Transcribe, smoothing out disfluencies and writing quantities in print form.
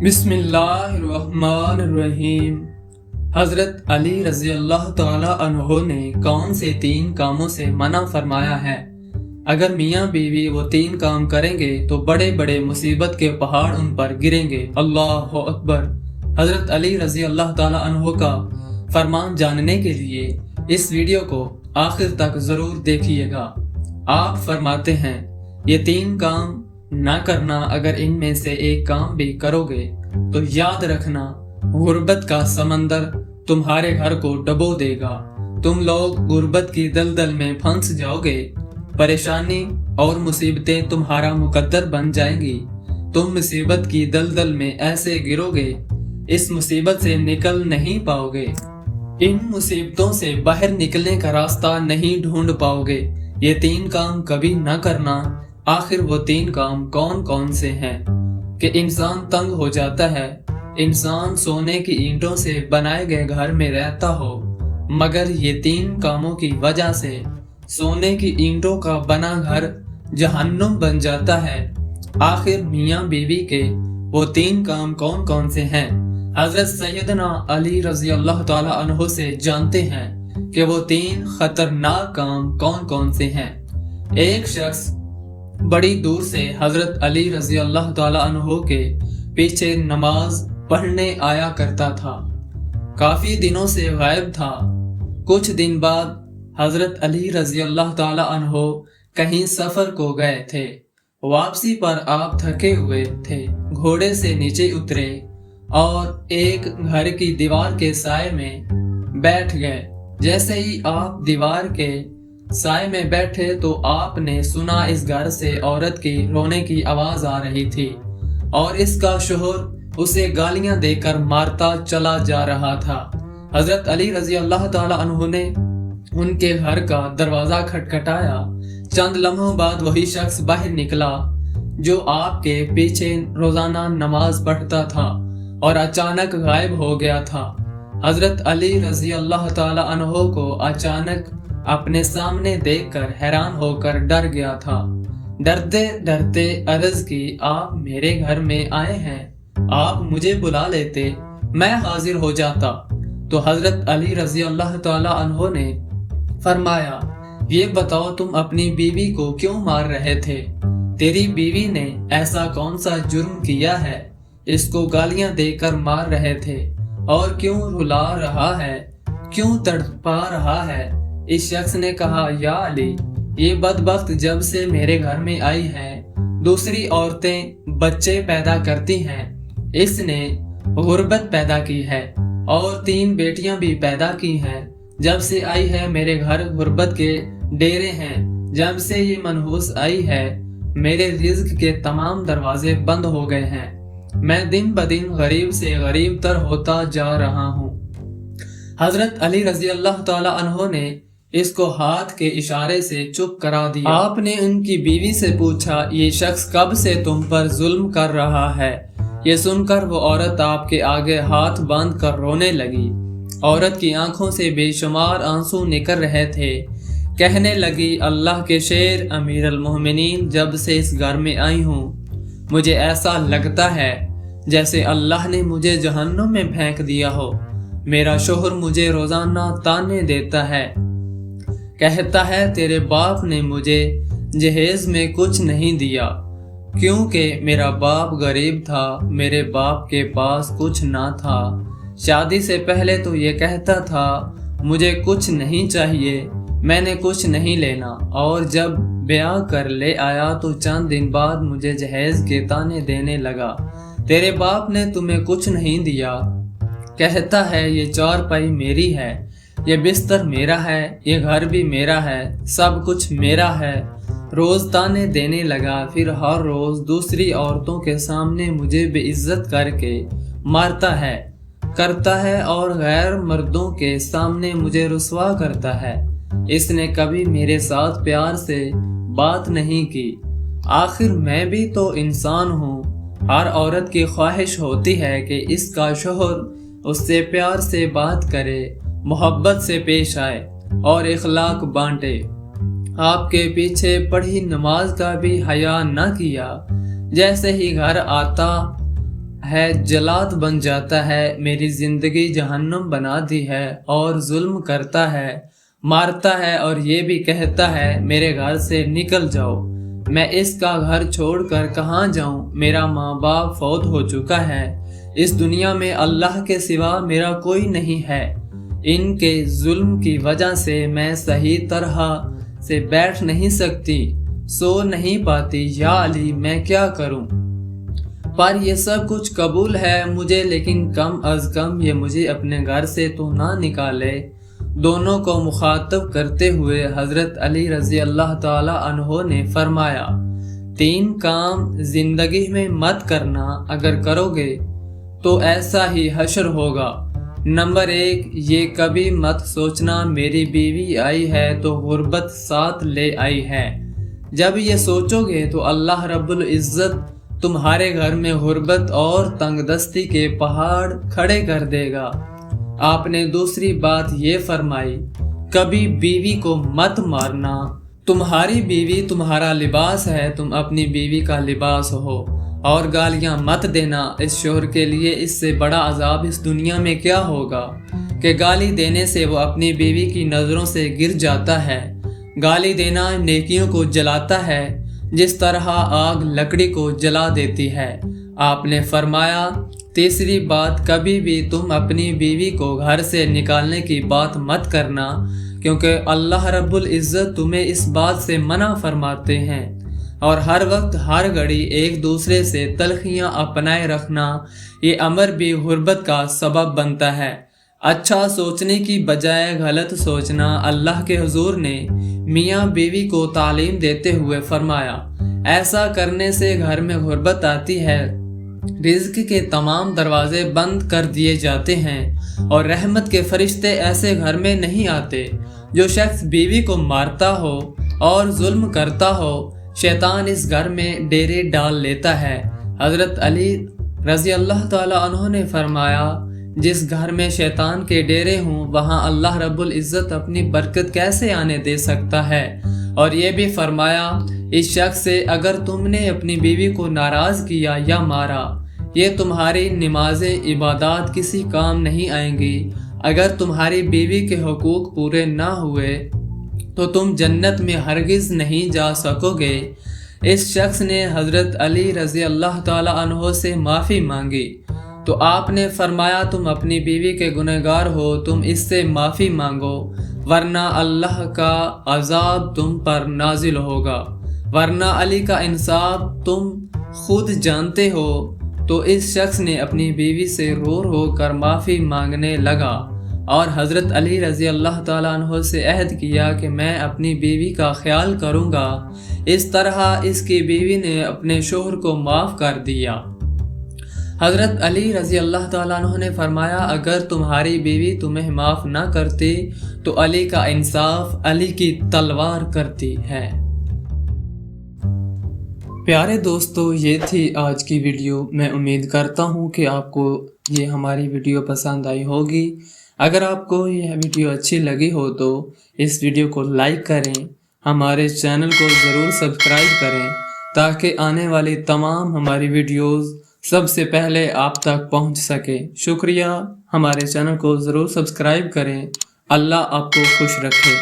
बिस्मिल्लाहिर्रहमानिर्रहीम। हजरत अली रजी अल्लाह ताला अन्हो ने कौन से 3 कामों से मना फरमाया है? अगर मियाँ बीवी वो 3 काम करेंगे तो बड़े बड़े मुसीबत के पहाड़ उन पर गिरेंगे। अल्लाह अकबर। हजरत अली रजी अल्लाह ताला अन्हो का फरमान जानने के लिए इस वीडियो को आखिर तक जरूर देखिएगा। आप फरमाते हैं, ये 3 काम ना करना, अगर इनमें से एक काम भी करोगे तो याद रखना गुर्बत का समंदर तुम्हारे घर को डबो देगा। तुम लोग गुर्बत की दलदल में फंस जाओगे। परेशानी और मुसीबतें तुम्हारा मुकद्दर बन जाएंगी। तुम मुसीबत की दलदल में ऐसे गिरोगे, इस मुसीबत से निकल नहीं पाओगे। इन मुसीबतों से बाहर निकलने का रास्ता नहीं ढूंढ पाओगे। ये 3 काम कभी न करना। आखिर वो 3 काम कौन कौन से हैं कि इंसान तंग हो जाता है। इंसान सोने की ईंटों से बनाए गए घर में रहता हो, मगर ये 3 कामों की वजह से सोने की ईंटों का बना घर जहन्नुम बन जाता है। आखिर मियाँ बीवी के वो 3 काम कौन कौन से हैं? हजरत सैयदना अली रजी अल्लाह ताला अन्हो से जानते हैं कि वो 3 खतरनाक काम कौन कौन से हैं। एक शख्स बड़ी दूर से हजरत अली रजी अल्लाह ताला अन्हो के पीछे नमाज पढ़ने आया करता था। काफी दिनों से गायब था। कुछ दिन बाद हजरत अली रजी अल्लाह ताला अन्हो कहीं सफर को गए थे। वापसी पर आप थके हुए थे, घोड़े से नीचे उतरे और एक घर की दीवार के साए में बैठ गए। जैसे ही आप दीवार के साए में बैठे तो आपने सुना इस घर से औरत की रोने की आवाज आ रही थी और इसका शोहर उसे गालियां देकर मारता चला जा रहा था। हजरत अली रजी अल्लाह ताला अन्हु ने उनके घर का दरवाजा खटखटाया। चंद लम्हों बाद वही शख्स बाहर निकला जो आपके पीछे रोजाना नमाज पढ़ता था और अचानक गायब हो गया था। हजरत अली रजी अल्लाह ताला अन्हु को अचानक अपने सामने देखकर हैरान होकर डर गया था। डरते डरते अर्ज की, आप मेरे घर में आए हैं, आप मुझे बुला लेते, मैं हाजिर हो जाता। तो हजरत अली रजी अल्लाह ताला अन्हो ने फरमाया, ये बताओ तुम अपनी बीवी को क्यों मार रहे थे? तेरी बीवी ने ऐसा कौन सा जुर्म किया है इसको गालियां देकर मार रहे थे? और क्यों रुला रहा है, क्यों तड़पा रहा है? इस शख्स ने कहा, या अली, ये बदबख्त जब से मेरे घर में आई है, दूसरी औरतें बच्चे पैदा करती हैं, इसने गुर्बत पैदा की है और 3 बेटियां भी पैदा की हैं। जब से आई है मेरे घर गुर्बत के डेरे हैं। जब से ये मनहूस आई है मेरे रिज्क के तमाम दरवाजे बंद हो गए हैं। मैं दिन ब दिन गरीब से गरीब तर होता जा रहा हूँ। हजरत अली रजी अल्लाह ताला अन्हो ने इसको हाथ के इशारे से चुप करा दिया। आपने उनकी बीवी से पूछा, ये शख्स कब से तुम पर जुल्म कर रहा है? ये सुनकर वो औरत आपके आगे हाथ बांध कर रोने लगी। औरत की आंखों से बेशुमार आंसू निकल रहे थे। कहने लगी, अल्लाह के शेर अमीर अल मोमिनीन, जब से इस घर में आई हूँ मुझे ऐसा लगता है जैसे अल्लाह ने मुझे जहन्नुम में फेंक दिया हो। मेरा शोहर मुझे रोजाना ताने देता है, कहता है तेरे बाप ने मुझे जहेज में कुछ नहीं दिया क्योंकि मेरा बाप गरीब था, मेरे बाप के पास कुछ ना था। शादी से पहले तो ये कहता था मुझे कुछ नहीं चाहिए, मैंने कुछ नहीं लेना, और जब ब्याह कर ले आया तो चंद दिन बाद मुझे जहेज के ताने देने लगा। तेरे बाप ने तुम्हें कुछ नहीं दिया, कहता है ये चारपाई मेरी है, ये बिस्तर मेरा है, ये घर भी मेरा है, सब कुछ मेरा है। रोज ताने देने लगा। फिर हर रोज दूसरी औरतों के सामने मुझे बेइज्जत करके मारता है, करता है और गैर मर्दों के सामने मुझे रुस्वा करता है। इसने कभी मेरे साथ प्यार से बात नहीं की। आखिर मैं भी तो इंसान हूँ। हर औरत की ख्वाहिश होती है कि इसका शोहर उससे प्यार से बात करे, मोहब्बत से पेश आए और इखलाक बांटे। आपके पीछे पढ़ी नमाज का भी हया न किया। जैसे ही घर आता ہے جلاد بن جاتا ہے، میری زندگی جہنم بنا دی ہے، اور ظلم کرتا ہے، مارتا ہے اور یہ بھی کہتا ہے میرے گھر سے نکل جاؤ۔ میں اس کا گھر چھوڑ کر کہاں جاؤں؟ میرا ماں باپ فوت ہو چکا ہے، اس دنیا میں اللہ کے سوا میرا کوئی نہیں ہے۔ ان کے ظلم کی وجہ سے میں صحیح طرح سے بیٹھ نہیں سکتی، سو نہیں پاتی، یا علی میں کیا کروں؟ پر یہ سب کچھ قبول ہے مجھے، لیکن کم از کم یہ مجھے اپنے گھر سے تو نہ نکالے۔ دونوں کو مخاطب کرتے ہوئے حضرت علی رضی اللہ تعالی عنہ نے فرمایا، 3 کام زندگی میں مت کرنا، اگر کرو گے تو ایسا ہی حشر ہوگا۔ نمبر 1، یہ کبھی مت سوچنا میری بیوی آئی ہے تو غربت ساتھ لے آئی ہے۔ جب یہ سوچو گے تو اللہ رب العزت تمہارے گھر میں غربت اور تنگ دستی کے پہاڑ کھڑے کر دے گا۔ آپ نے دوسری بات یہ فرمائی، کبھی بیوی کو مت مارنا، تمہاری بیوی تمہارا لباس ہے، تم اپنی بیوی کا لباس ہو۔ اور گالیاں مت دینا، اس شوہر کے لیے اس سے بڑا عذاب اس دنیا میں کیا ہوگا کہ گالی دینے سے وہ اپنی بیوی کی نظروں سے گر جاتا ہے۔ گالی دینا نیکیوں کو جلاتا ہے، جس طرح آگ لکڑی کو جلا دیتی ہے۔ آپ نے فرمایا، تیسری بات، کبھی بھی تم اپنی بیوی کو گھر سے نکالنے کی بات مت کرنا، کیونکہ اللہ رب العزت تمہیں اس بات سے منع فرماتے ہیں۔ اور ہر وقت ہر گھڑی ایک دوسرے سے تلخیاں اپنائے رکھنا، یہ امر بھی غربت کا سبب بنتا ہے۔ اچھا سوچنے کی بجائے غلط سوچنا۔ اللہ کے حضور نے میاں بیوی کو تعلیم دیتے ہوئے فرمایا، ایسا کرنے سے گھر میں غربت آتی ہے، رزق کے تمام دروازے بند کر دیے جاتے ہیں، اور رحمت کے فرشتے ایسے گھر میں نہیں آتے۔ جو شخص بیوی کو مارتا ہو اور ظلم کرتا ہو، شیطان اس گھر میں ڈیرے ڈال لیتا ہے۔ حضرت علی رضی اللہ تعالی عنہ نے فرمایا، جس گھر میں شیطان کے ڈیرے ہوں وہاں اللہ رب العزت اپنی برکت کیسے آنے دے سکتا ہے؟ اور یہ بھی فرمایا، اس شخص سے اگر تم نے اپنی بیوی کو ناراض کیا یا مارا، یہ تمہاری نمازیں عبادات کسی کام نہیں آئیں گی۔ اگر تمہاری بیوی کے حقوق پورے نہ ہوئے تو تم جنت میں ہرگز نہیں جا سکو گے۔ اس شخص نے حضرت علی رضی اللہ تعالی عنہ سے معافی مانگی تو آپ نے فرمایا، تم اپنی بیوی کے گنہگار ہو، تم اس سے معافی مانگو، ورنہ اللہ کا عذاب تم پر نازل ہوگا۔ ورنہ علی کا انصاف تم خود جانتے ہو۔ تو اس شخص نے اپنی بیوی سے رو رو کر معافی مانگنے لگا، اور حضرت علی رضی اللہ تعالیٰ عنہ سے عہد کیا کہ میں اپنی بیوی کا خیال کروں گا۔ اس طرح اس کی بیوی نے اپنے شوہر کو معاف کر دیا۔ حضرت علی رضی اللہ تعالیٰ عنہ نے فرمایا، اگر تمہاری بیوی تمہیں معاف نہ کرتی تو علی کا انصاف علی کی تلوار کرتی ہے۔ پیارے دوستو، یہ تھی آج کی ویڈیو۔ میں امید کرتا ہوں کہ آپ کو یہ ہماری ویڈیو پسند آئی ہوگی۔ اگر آپ کو یہ ویڈیو اچھی لگی ہو تو اس ویڈیو کو لائک کریں، ہمارے چینل کو ضرور سبسکرائب کریں تاکہ آنے والی تمام ہماری ویڈیوز سب سے پہلے آپ تک پہنچ سکے۔ شکریہ، ہمارے چینل کو ضرور سبسکرائب کریں۔ اللہ آپ کو خوش رکھے۔